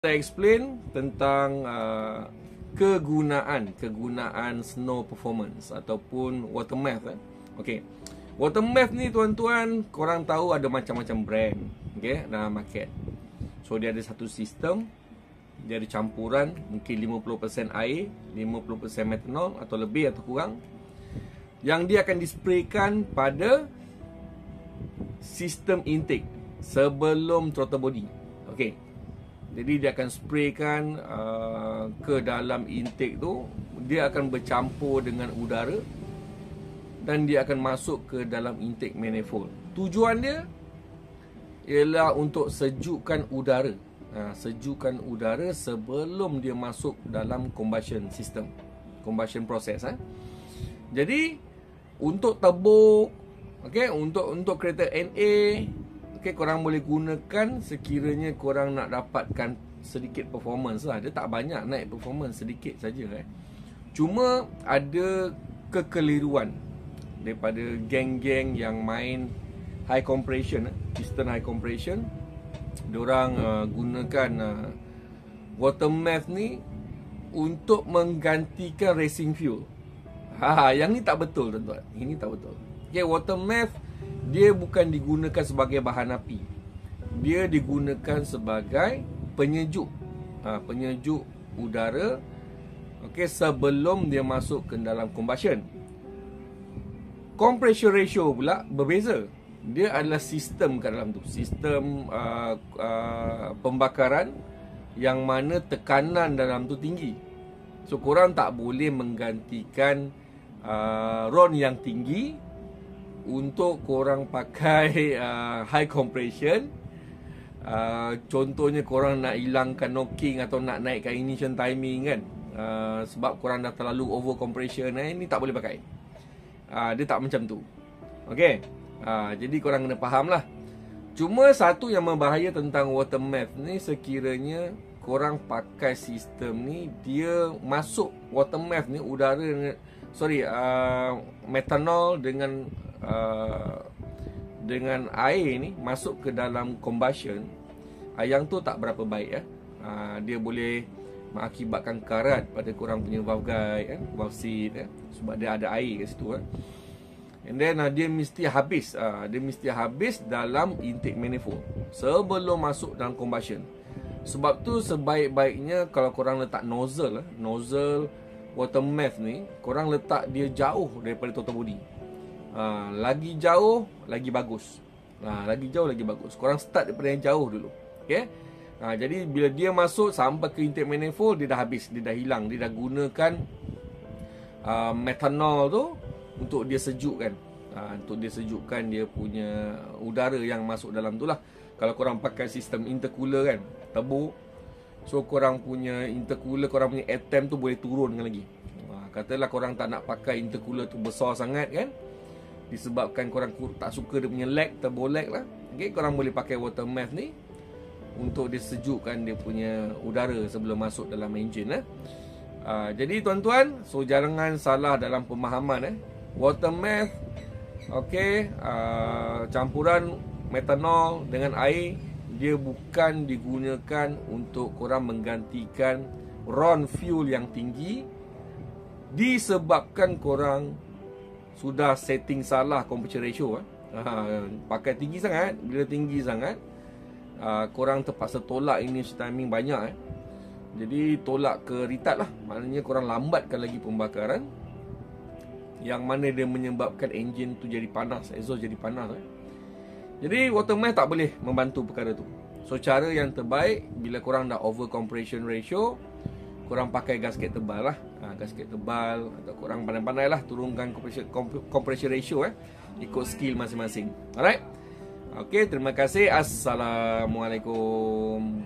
Saya explain tentang kegunaan snow performance ataupun water math. Okey. Water math ni tuan-tuan, korang tahu ada macam-macam brand, okey, dalam market. So dia ada satu sistem, dia ada campuran mungkin 50% air, 50% metanol atau lebih atau kurang, yang dia akan dispraykan pada sistem intake sebelum throttle body. Okey. Jadi dia akan spraykan ke dalam intake tu. Dia akan bercampur dengan udara dan dia akan masuk ke dalam intake manifold. Tujuan dia ialah untuk sejukkan udara. Sejukkan udara sebelum dia masuk dalam combustion system, combustion process. Jadi untuk tebuk, okay, untuk kereta NA, okay, korang boleh gunakan sekiranya korang nak dapatkan sedikit performance lah. Dia tak banyak naik performance, sedikit saja. Cuma ada kekeliruan daripada geng-geng yang main high compression, piston high compression. Diorang gunakan water math ni untuk menggantikan racing fuel. Yang ni tak betul, tuan-tuan. Ini tak betul. Okay, water math dia bukan digunakan sebagai bahan api. Dia digunakan sebagai penyejuk. Penyejuk udara, okay, sebelum dia masuk ke dalam combustion. Compression ratio pula berbeza. Dia adalah sistem kat dalam tu. Sistem pembakaran yang mana tekanan dalam tu tinggi. So korang tak boleh menggantikan RON yang tinggi untuk korang pakai high compression. Contohnya korang nak hilangkan knocking atau nak naikkan ignition timing kan, sebab korang dah terlalu over compression, ini tak boleh pakai. Dia tak macam tu. Okay, jadi korang kena faham lah. Cuma satu yang membahaya tentang water math ni, sekiranya korang pakai sistem ni, dia masuk water math ni, metanol dengan air ni masuk ke dalam combustion, yang tu tak berapa baik. Dia boleh mengakibatkan karat pada korang punya valve guide, valve seat, sebab dia ada air kat situ. And then dia mesti habis. Dia mesti habis dalam intake manifold sebelum masuk dalam combustion. Sebab tu sebaik-baiknya kalau korang letak nozzle water math ni, korang letak dia jauh daripada throttle body. Lagi jauh lagi bagus. Lagi jauh lagi bagus. Korang start daripada yang jauh dulu. Okay. Jadi bila dia masuk sampai ke intake manifold, dia dah habis, dia dah hilang. Dia dah gunakan metanol tu untuk dia sejukkan. Untuk dia sejukkan dia punya udara yang masuk dalam tu lah. Kalau korang pakai sistem intercooler kan, tebuk, so korang punya intercooler, korang punya air temp tu boleh turunkan lagi. Katalah korang tak nak pakai intercooler tu besar sangat kan, disebabkan korang tak suka dia punya lag, turbo lag lah. Okay, korang boleh pakai water math ni untuk dia sejukkan dia punya udara sebelum masuk dalam enjin. Jadi tuan-tuan, so jangan salah dalam pemahaman. Water math, okay, campuran metanol dengan air, dia bukan digunakan untuk korang menggantikan RON fuel yang tinggi, disebabkan korang sudah setting salah compression ratio. Pakai tinggi sangat. Bila tinggi sangat, korang terpaksa tolak ignition timing banyak. Jadi tolak ke retard lah. Maknanya korang lambatkan lagi pembakaran, yang mana dia menyebabkan enjin tu jadi panas, exhaust jadi panas. Jadi water math tak boleh membantu perkara tu. So cara yang terbaik, bila korang dah over compression ratio, korang pakai gasket tebal lah. Gasket tebal, atau korang pandai-pandai lah turunkan compression ratio ikut skill masing-masing. Alright. Okay, terima kasih. Assalamualaikum.